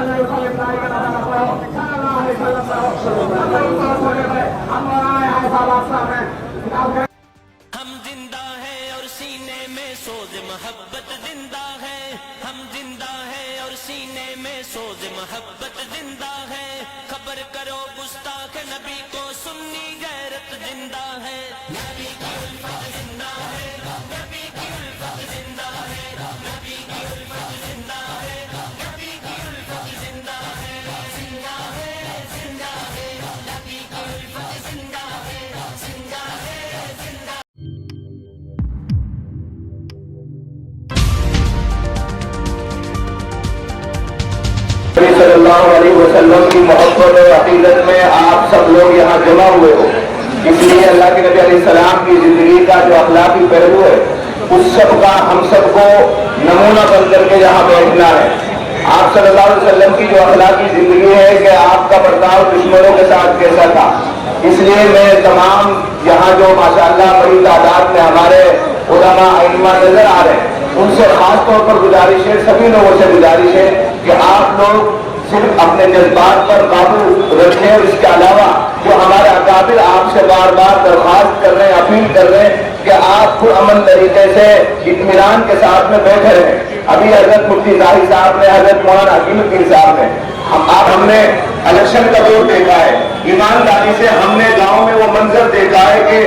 हम जिंदा है और सीने में सोज मोहब्बत जिंदा है, हम जिंदा है और सीने में सोज मोहब्बत जिंदा है। खबर करो गुस्ताख नबी को, सुन्नी गैरत जिंदा है। नबी की उल्फत जिंदा है, नबी की उल्फत जिंदा है, नबी की उल्फत जिंदा है, नबी की उल्फत जिंदा है, जिंदा है, जिंदा है, नबी की उल्फत जिंदा है, जिंदा है, जिंदा। सल्लल्लाहु अलैहि वसल्लम की मोहब्बत और अकीदत में आप सब लोग यहाँ जमा हुए हो, इसलिए अल्लाह के नबी अलैहिस्सलाम की जिंदगी का जो अखलाकी पहलू है उस सब का हम सबको नमूना बन करके यहाँ बैठना है। आप सल्लल्लाहु अलैहि वसल्लम की जो अखलाकी जिंदगी है कि आपका बर्ताव दुश्मनों के साथ कैसा था, इसलिए मैं तमाम यहाँ जो माशाअल्लाह बड़ी तादाद में हमारे उलमा अइम्मा नजर आ रहे हैं उनसे खास तौर पर गुजारिश है, सभी लोगों से गुजारिश है कि आप लोग सिर्फ अपने जज्बात पर काबू रखें और इसके अलावा जो हमारे अकाबिर आपसे बार बार दरख्वास्त कर रहे हैं, अपील कर रहे हैं कि आप पुरअमन तरीके से इत्मीनान के साथ में बैठे रहें। अभी हजरत मुफ्ती जाहिद साहब ने, हजरत मौलाना हकीमुद्दीन साहब ने हमने इलेक्शन का दौर देखा है, ईमानदारी से हमने गांव में वो मंजर देखा है कि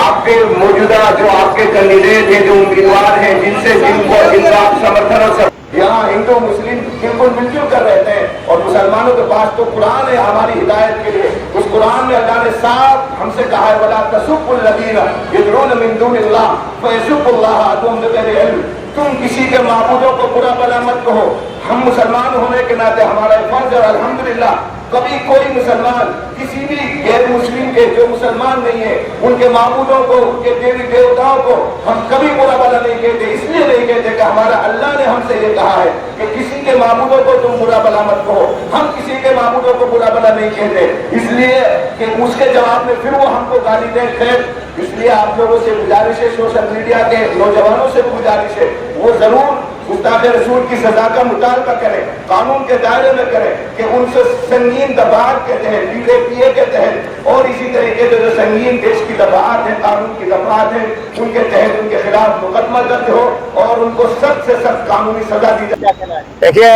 आपके मौजूदा जो आपके कैंडिडेट हैं, जो उम्मीदवार हैं, जिनका आप समर्थन और यहाँ हिंदू मुस्लिम बिल्कुल मिलजुल कर रहते हैं और मुसलमानों के पास तो कुरान है हमारी हिदायत के लिए। उस कुरान में अल्लाह ने साफ हमसे कहा है, वला तसुब्बुल लज़ीना यदऊन मिन दूनिल्लाह फयसुब्बुल्लाह अदवम बिगैरि इल्म। तुम किसी के माबूदों को बुरा भला मत कहो। हम मुसलमान होने के नाते हमारा फर्ज है, अल्हम्दुलिल्लाह कभी कोई मुसलमान किसी भी गैर मुस्लिम के जो मुसलमान नहीं है उनके माबूदों को, उनके देवी देवताओं को हम कभी बुरा भला नहीं कहते। इसलिए नहीं कहते कि हमारा अल्लाह ने हमसे ये कहा है कि किसी के माबूदों को तुम बुरा भला मत कहो। हम किसी के माबूदों को बुरा भला नहीं कहते, इसलिए कि उसके जवाब में फिर वो हमको गाली दें। खैर, इसलिए आप लोगों से गुजारिश है, सोशल मीडिया के नौजवानों से भी गुजारिश है, वो जरूर गुस्ताखे रसूल की सजा का मुतालबा करें, कानून के दायरे में करें कि उनसे संगीन दबाव के तहत, DAPA के तहत और इसी तरीके से जो संगीन देश की दबाव है, कानून की दबाव है, उनके तहत उनके खिलाफ मुकदमा दर्ज हो और उनको सख्त से सख्त कानूनी सजा दी जाए। देखिए,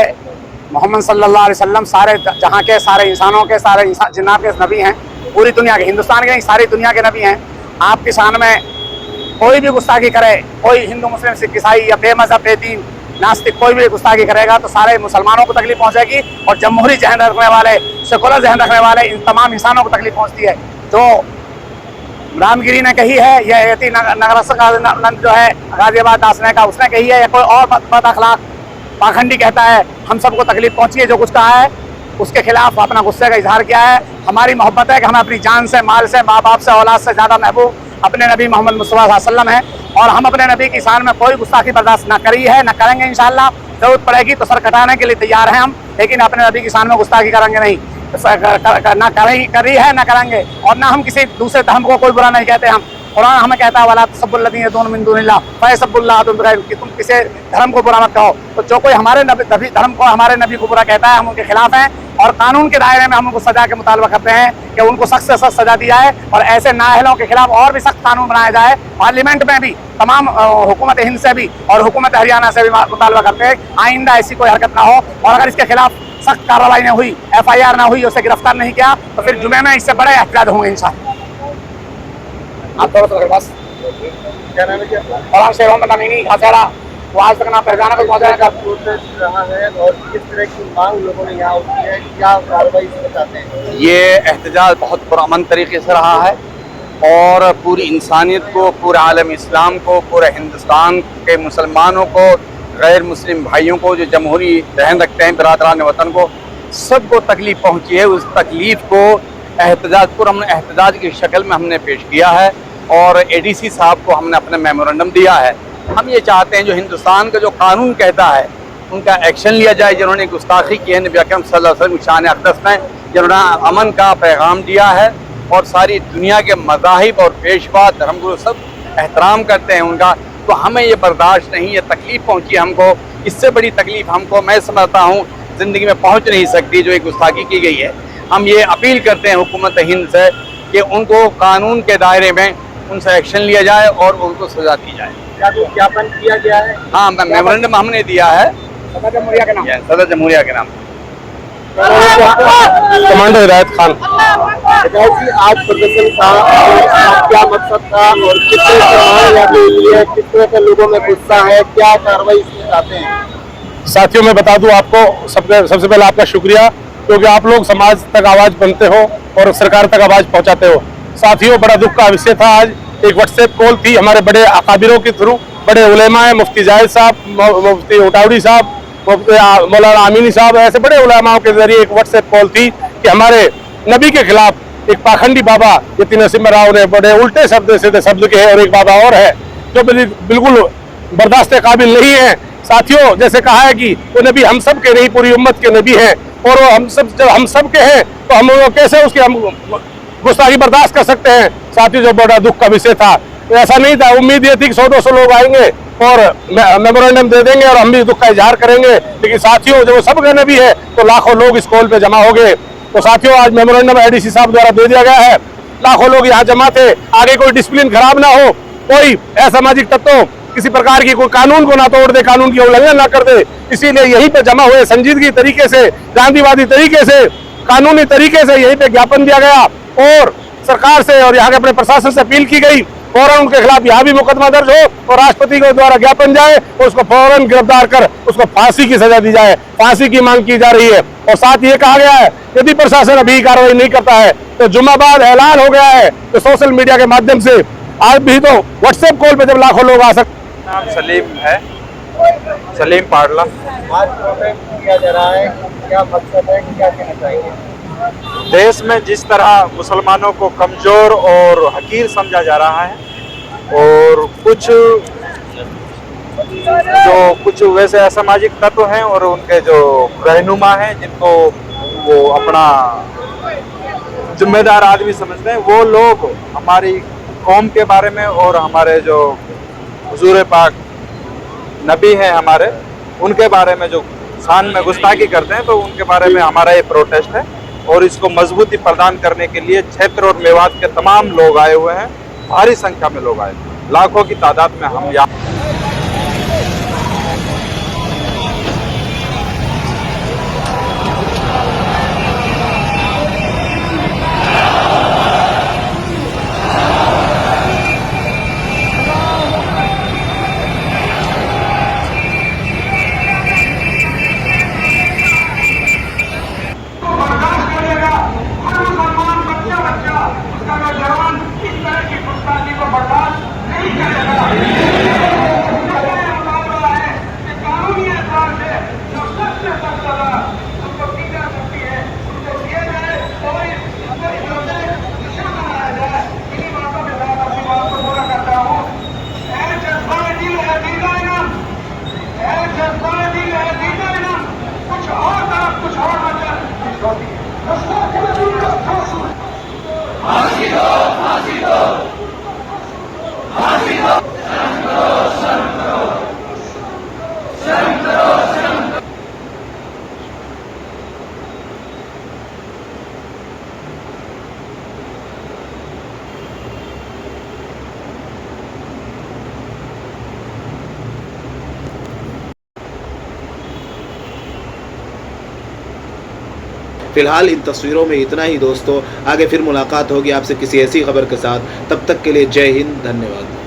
मोहम्मद सल्लल्लाहु अलैहि वसल्लम सारे जहाँ के सारे इंसानों के, सारे जिन्नात के नबी हैं, पूरी दुनिया के, हिंदुस्तान के नहीं सारी दुनिया के नबी हैं। आपकी शान में कोई भी गुस्ताखी करे, कोई हिंदू मुस्लिम सिख ईसाई या बेमज़हब बेदीन नास्तिक कोई भी गुस्ताखी करेगा तो सारे मुसलमानों को तकलीफ पहुंचेगी और जमहूरी जहन रखने वाले, सेकुलर जहन रखने वाले इन तमाम इंसानों को तकलीफ पहुंचती है। जो रामगिरी ने कही है, यह नगर जो है गाजियाबाद दासने का, उसने कही है, या कोई और बद अखलाक पाखंडी कहता है हम सबको तकलीफ पहुंची है, जो कुछ कहा है उसके खिलाफ अपना गुस्से का इजहार किया है। हमारी मोहब्बत है कि हमें अपनी जान से, माल से, माँ बाप से, औलाद से ज़्यादा महबूब अपने नबी मोहम्मद मुस्तफ़ा सल्लल्लाहु अलैहि वसल्लम है और हम अपने नबी की शान में कोई गुस्ताखी बर्दाश्त ना करी है, ना करेंगे। इंशाअल्लाह जरूरत पड़ेगी तो सर कटाने के लिए तैयार हैं हम, लेकिन अपने नबी की शान में गुस्ताखी करेंगे नहीं, ना करी है ना करेंगे। और ना हम किसी दूसरे धर्म को कोई बुरा नहीं कहते। हम कुरान हमें कहता है वला तसब्बुल लज़ीना यदऊन मिन दूनिल्लाह फयसब्बुल्लाह कि तुम किसी धर्म को बुरा मत कहो। तो जो कोई हमारे नबी धर्म को, हमारे नबी को बुरा कहता है, हम उनके खिलाफ हैं और कानून के दायरे में हम उनको सजा के मुतालबा करते हैं कि उनको सख्त से सख्त सजा दी जाए और ऐसे नाअहलों के खिलाफ और भी सख्त कानून बनाया जाए। पार्लियामेंट में भी तमाम हुकूमत हिंद से भी और हुकूमत हरियाणा से भी मुतालबा करते हैं आइंदा ऐसी कोई हरकत ना हो और अगर इसके खिलाफ सख्त कार्रवाई नहीं हुई, FIR ना हुई, उसे गिरफ्तार नहीं किया तो फिर जुमे में इससे बड़े एहतजाज होंगे इंशाअल्लाह। आप बस क्या नाम है? और से नमीनी खासेड़ा वो आज तक ना पहचाना को पहुंचाया रहा है और किस तरह की मांग लोगों ने यहाँ उठी है, क्या कार्रवाई चाहते हैं? ये एहतजाज बहुत पुरअमन तरीके से रहा है और पूरी इंसानियत को, पूरे आलम इस्लाम को, पूरे हिंदुस्तान के मुसलमानों को, गैर मुस्लिम भाइयों को जो जमहूरी जहन रखते हैं, बिरादरान वतन को, सबको तकलीफ़ पहुँची है। उस तकलीफ़ को पुरअमन एहतजाज की शक्ल में हमने पेश किया है और ADC साहब को हमने अपना मेमोरेंडम दिया है। हम ये चाहते हैं जो हिंदुस्तान का जो कानून कहता है उनका एक्शन लिया जाए। जिन्होंने गुस्ताखी की है नबी अकरम सल्लल्लाहु अलैहि वसल्लम शान अक़दस में, जिन्होंने अमन का पैगाम दिया है और सारी दुनिया के मज़ाहिब और पेशवा धर्मगुरु सब एहतराम करते हैं उनका, तो हमें ये बर्दाश्त नहीं, ये तकलीफ़ पहुँची हमको। इससे बड़ी तकलीफ़ हमको मैं समझता हूँ ज़िंदगी में पहुंच नहीं सकती जो एक गुस्ताखी की गई है। हम ये अपील करते हैं हुकूमत हिंद से कि उनको कानून के दायरे में उनसे एक्शन लिया जाए और उनको सजा दी जाए। क्या कोई ज्ञापन किया गया है? हाँ, मेमोरेंडम हमने दिया है सदर जमहूरिया के नाम। सदर जमहूरिया के नाम। कमांडर हिदायत खान। हिदायत जी, आज प्रदर्शन था, क्या मकसद था और कितने किस तरह के लोगों में गुस्सा है, क्या कार्रवाई इसमें चाहते हैं? साथियों, मैं बता दूं आपको, सबसे पहले आपका शुक्रिया, क्योंकि आप लोग समाज तक आवाज बनते हो और सरकार तक आवाज पहुंचाते हो। साथियों, बड़ा दुख का विषय था आज। एक व्हाट्सएप कॉल थी हमारे बड़े अकाबिरों के थ्रू, बड़े उलेमा है, मुफ्ती जाहिद साहब, मुफ्ती उटावड़ी साहब, मौलाना आमीनी साहब, ऐसे बड़े उलेमाओं के जरिए एक व्हाट्सएप कॉल थी कि हमारे नबी के खिलाफ एक पाखंडी बाबा यतीन नसीम राव ने बड़े उल्टे सीधे शब्द के हैं, और एक बाबा और है जो बिल्कुल बर्दाश्त काबिल नहीं है। साथियों, जैसे कहा है कि वो नबी हम सब के नहीं, पूरी उम्मत के नबी हैं, और वो जब हम सब के हैं तो हम कैसे उसकी हम गुस्ताखी बर्दाश्त कर सकते हैं। साथियों, जो बड़ा दुख का विषय था, तो ऐसा नहीं था। उम्मीद ये थी कि 100-200 लोग आएंगे और मेमोरेंडम दे देंगे और हम भी दुख का इजहार करेंगे, लेकिन साथियों, जब वो सब का नबी है तो लाखों लोग इस कॉल पे जमा हो गए। तो साथियों, आज मेमोरेंडम एडीसी साहब द्वारा दे दिया गया है, लाखों लोग यहाँ जमा थे। आगे कोई डिसिप्लिन खराब ना हो, कोई असामाजिक तत्व किसी प्रकार की कोई कानून को ना तोड़ दे, कानून की उल्लंघन ना कर दे, इसीलिए यहीं पे जमा हुए संजीदगी तरीके से, गांधीवादी तरीके से, कानूनी तरीके से यहीं पे ज्ञापन दिया गया और सरकार से और यहाँ के अपने प्रशासन से अपील की गई फौरन उनके खिलाफ यहाँ भी मुकदमा दर्ज हो और राष्ट्रपति के द्वारा ज्ञापन जाए और उसको फौरन गिरफ्तार कर उसको फांसी की सजा दी जाए। फांसी की मांग की जा रही है। और साथ ये कहा गया है, यदि प्रशासन अभी कार्रवाई नहीं करता है तो जुम्मा बाद ऐलान हो गया है तो सोशल मीडिया के माध्यम से आज भी तो व्हाट्सएप कॉल पे जब लाखों लोग आ सकते। नाम सलीम है, सलीम पाडला। आज प्रोटेस्ट किया जा रहा है, क्या मकसद है, क्या कहना चाहेंगे? देश में जिस तरह मुसलमानों को कमज़ोर और हकीर समझा जा रहा है और कुछ वैसे असामाजिक तत्व हैं और उनके जो रहनुमा हैं जिनको वो अपना जिम्मेदार आदमी समझते हैं, वो लोग हमारी कौम के बारे में और हमारे जो हुजूर पाक नबी हैं हमारे, उनके बारे में जो शान में गुस्ताखी करते हैं, तो उनके बारे में हमारा ये प्रोटेस्ट है। और इसको मजबूती प्रदान करने के लिए क्षेत्र और मेवात के तमाम लोग आए हुए हैं, भारी संख्या में लोग आए, लाखों की तादाद में हम यहाँ। फिलहाल इन तस्वीरों में इतना ही दोस्तों। आगे फिर मुलाकात होगी आपसे किसी ऐसी खबर के साथ। तब तक के लिए जय हिंद, धन्यवाद।